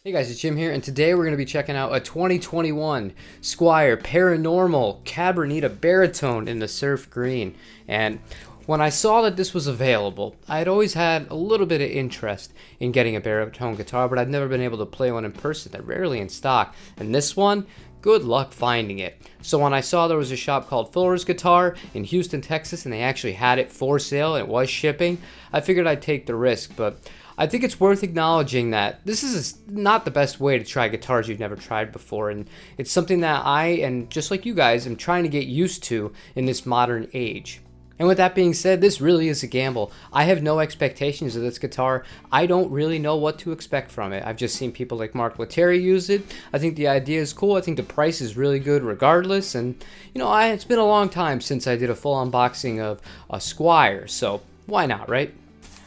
Hey guys, it's Jim here, and today we're going to be checking out a 2021 Squier Paranormal Cabronita Baritone in the surf green. And when I saw that this was available, I had always had a little bit of interest in getting a baritone guitar, but I'd never been able to play one in person. They're rarely in stock. And this one, good luck finding it. So when I saw there was a shop called Fuller's Guitar in Houston, Texas, and they actually had it for sale and it was shipping, I figured I'd take the risk. But I think it's worth acknowledging that this is not the best way to try guitars you've never tried before, and it's something that I, and just like you guys, am trying to get used to in this modern age. And with that being said, this really is a gamble. I have no expectations of this guitar. I don't really know what to expect from it. I've just seen people like Mark Lettieri use it. I think the idea is cool. I think the price is really good regardless. And, you know, it's been a long time since I did a full unboxing of a Squier, so why not, right?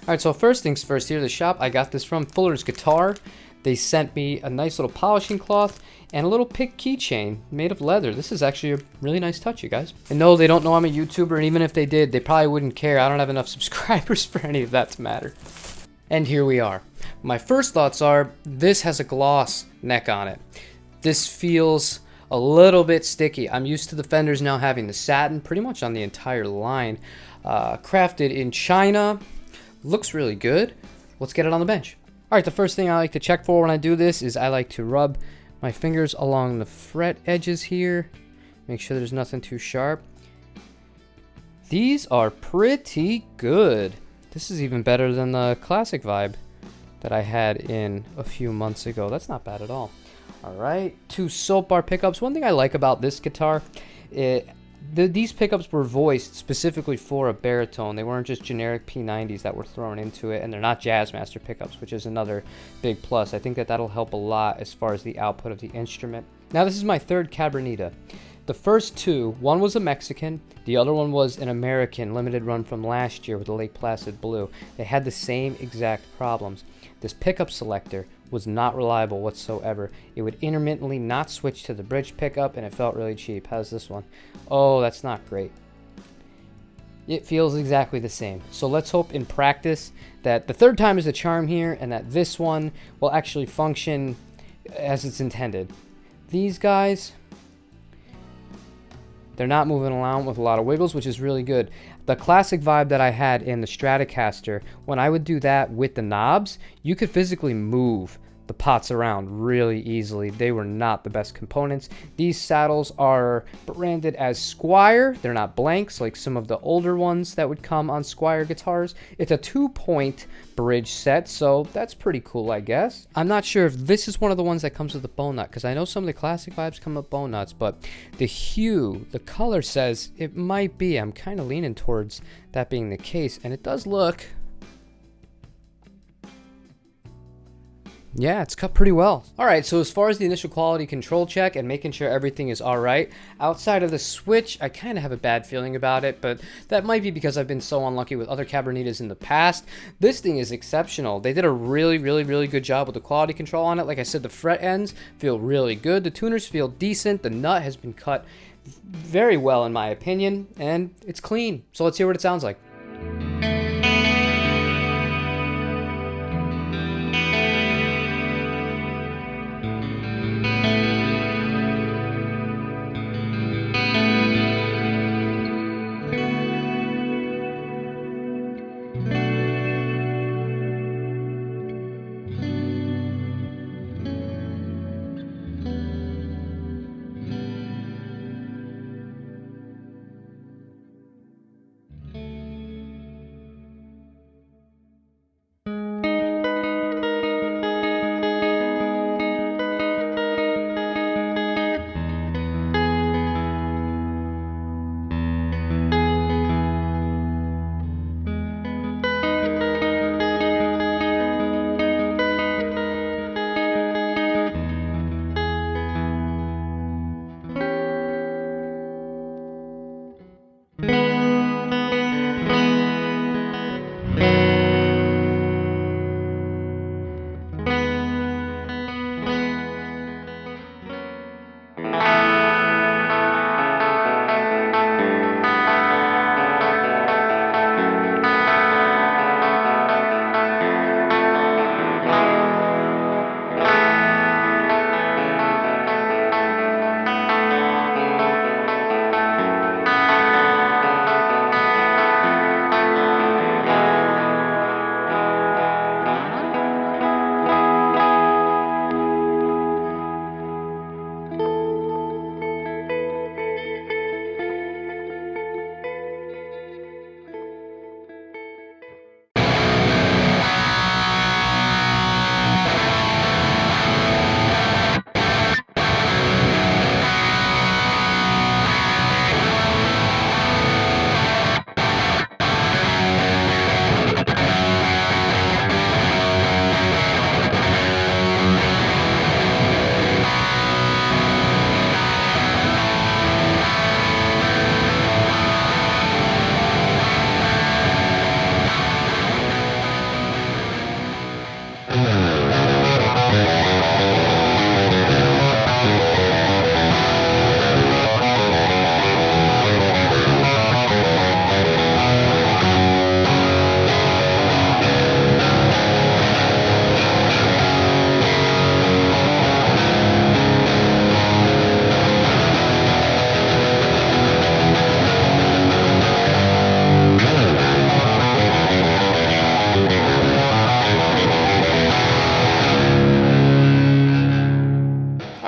Alright, so first things first, here at the shop, I got this from Fuller's Guitar. They sent me a nice little polishing cloth and a little pick keychain made of leather. This is actually a really nice touch, you guys. And no, they don't know I'm a YouTuber, and even if they did, they probably wouldn't care. I don't have enough subscribers for any of that to matter. And here we are. My first thoughts are, this has a gloss neck on it. This feels a little bit sticky. I'm used to the Fenders now having the satin pretty much on the entire line. Crafted in China. Looks really good. Let's get it on the bench. Alright, the first thing I like to check for when I do this is I like to rub my fingers along the fret edges here. Make sure there's nothing too sharp. These are pretty good. This is even better than the classic vibe that I had in a few months ago. That's not bad at all. Alright, 2 soap bar pickups. One thing I like about this guitar, these pickups were voiced specifically for a baritone. They weren't just generic P90s that were thrown into it, and they're not Jazzmaster pickups, which is another big plus. I think that that'll help a lot as far as the output of the instrument. Now, this is my third Cabronita. The first two, one was a Mexican, the other one was an American limited run from last year with the Lake Placid Blue. They had the same exact problems. This pickup selector was not reliable whatsoever. It would intermittently not switch to the bridge pickup, and it felt really cheap. How's this one? Oh, that's not great. It feels exactly the same. So let's hope in practice that the third time is the charm here, and that this one will actually function as it's intended. These guys, they're not moving around with a lot of wiggles, which is really good. The classic vibe that I had in the Stratocaster, when I would do that with the knobs, you could physically move the pots around really easily. They were not the best components. These saddles are branded as Squier. They're not blanks like some of the older ones that would come on Squier guitars. It's a 2-point bridge set, so that's pretty cool, I guess. I'm not sure if this is one of the ones that comes with the bone nut, because I know some of the classic vibes come with bone nuts, but the hue, the color says it might be. I'm kind of leaning towards that being the case, and it does look, yeah, it's cut pretty well. Alright, so as far as the initial quality control check and making sure everything is alright, outside of the switch, I kind of have a bad feeling about it, but that might be because I've been so unlucky with other Cabronitas in the past. This thing is exceptional. They did a really good job with the quality control on it. Like I said, the fret ends feel really good. The tuners feel decent. The nut has been cut very well in my opinion, and it's clean. So let's hear what it sounds like.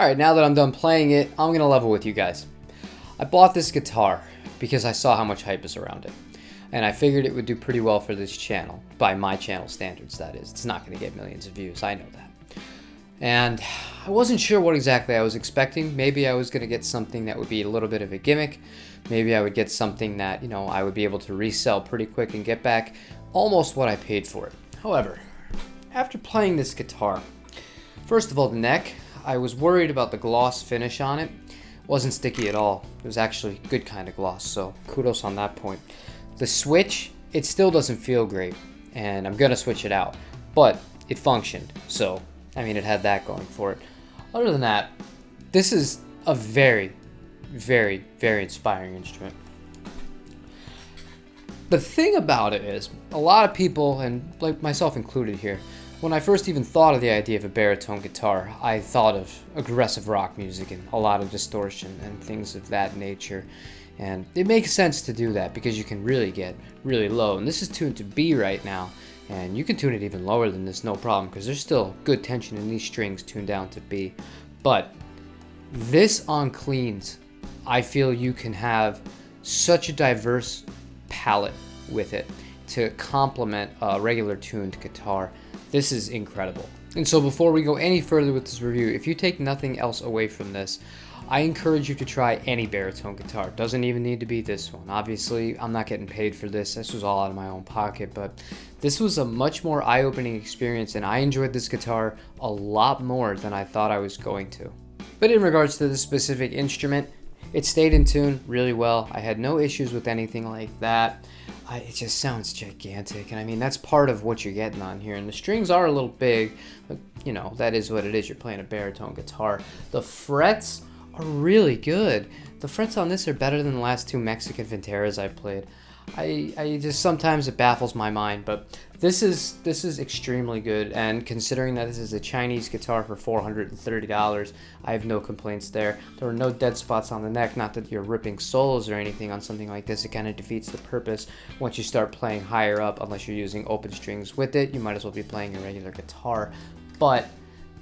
Alright, now that I'm done playing it, I'm going to level with you guys. I bought this guitar because I saw how much hype is around it. And I figured it would do pretty well for this channel, by my channel standards, that is. It's not going to get millions of views, I know that. And I wasn't sure what exactly I was expecting. Maybe I was going to get something that would be a little bit of a gimmick. Maybe I would get something that, you know, I would be able to resell pretty quick and get back almost what I paid for it. However, after playing this guitar, first of all, the neck, I was worried about the gloss finish on it. It wasn't sticky at all. It was actually good kind of gloss, so kudos on that point. The switch, it still doesn't feel great, and I'm gonna switch it out, but it functioned, so I mean, it had that going for it. Other than that, this is a very, very, very inspiring instrument. The thing about it is, a lot of people, and like myself included here, when I first even thought of the idea of a baritone guitar, I thought of aggressive rock music and a lot of distortion and things of that nature. And it makes sense to do that because you can really get really low. And this is tuned to B right now, and you can tune it even lower than this, no problem, because there's still good tension in these strings tuned down to B. But this on cleans, I feel you can have such a diverse palette with it to complement a regular tuned guitar. This is incredible. And so before we go any further with this review, if you take nothing else away from this, I encourage you to try any baritone guitar. It doesn't even need to be this one. Obviously, I'm not getting paid for this. This was all out of my own pocket, but this was a much more eye-opening experience, and I enjoyed this guitar a lot more than I thought I was going to. But in regards to this specific instrument, it stayed in tune really well. I had no issues with anything like that. It just sounds gigantic, and I mean, that's part of what you're getting on here. And the strings are a little big, but you know, that is what it is. You're playing a baritone guitar. The frets are really good. The frets on this are better than the last two Mexican Venteras I played. I just, sometimes it baffles my mind, but this is extremely good, and considering that this is a Chinese guitar for $430, I have no complaints there. There were no dead spots on the neck, not that you're ripping solos or anything on something like this. It kind of defeats the purpose once you start playing higher up. Unless you're using open strings with it, you might as well be playing a regular guitar. But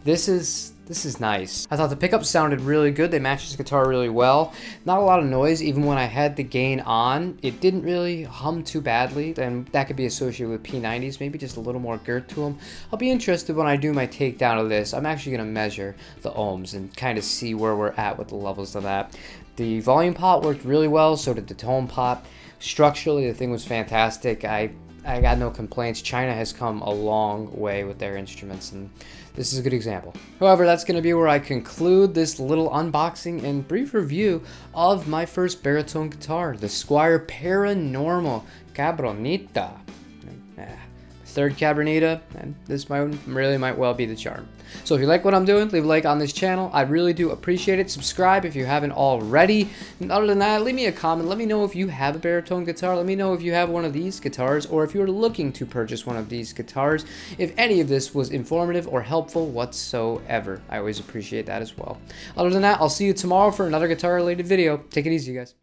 this is nice. I thought the pickups sounded really good. They matched this guitar really well. Not a lot of noise. Even when I had the gain on, it didn't really hum too badly. And that could be associated with P90s, maybe just a little more girth to them. I'll be interested when I do my takedown of this. I'm actually going to measure the ohms and kind of see where we're at with the levels of that. The volume pot worked really well, so did the tone pot. Structurally, the thing was fantastic. I got no complaints. China has come a long way with their instruments, and this is a good example. However, that's going to be where I conclude this little unboxing and brief review of my first baritone guitar, the Squier Paranormal Cabronita. Third Cabronita, and this might well be the charm. So if you like what I'm doing, leave a like on this channel. I really do appreciate it. Subscribe if you haven't already. And other than that, leave me a comment. Let me know if you have a baritone guitar. Let me know if you have one of these guitars, or if you're looking to purchase one of these guitars. If any of this was informative or helpful whatsoever, I always appreciate that as well. Other than that, I'll see you tomorrow for another guitar related video. Take it easy, guys.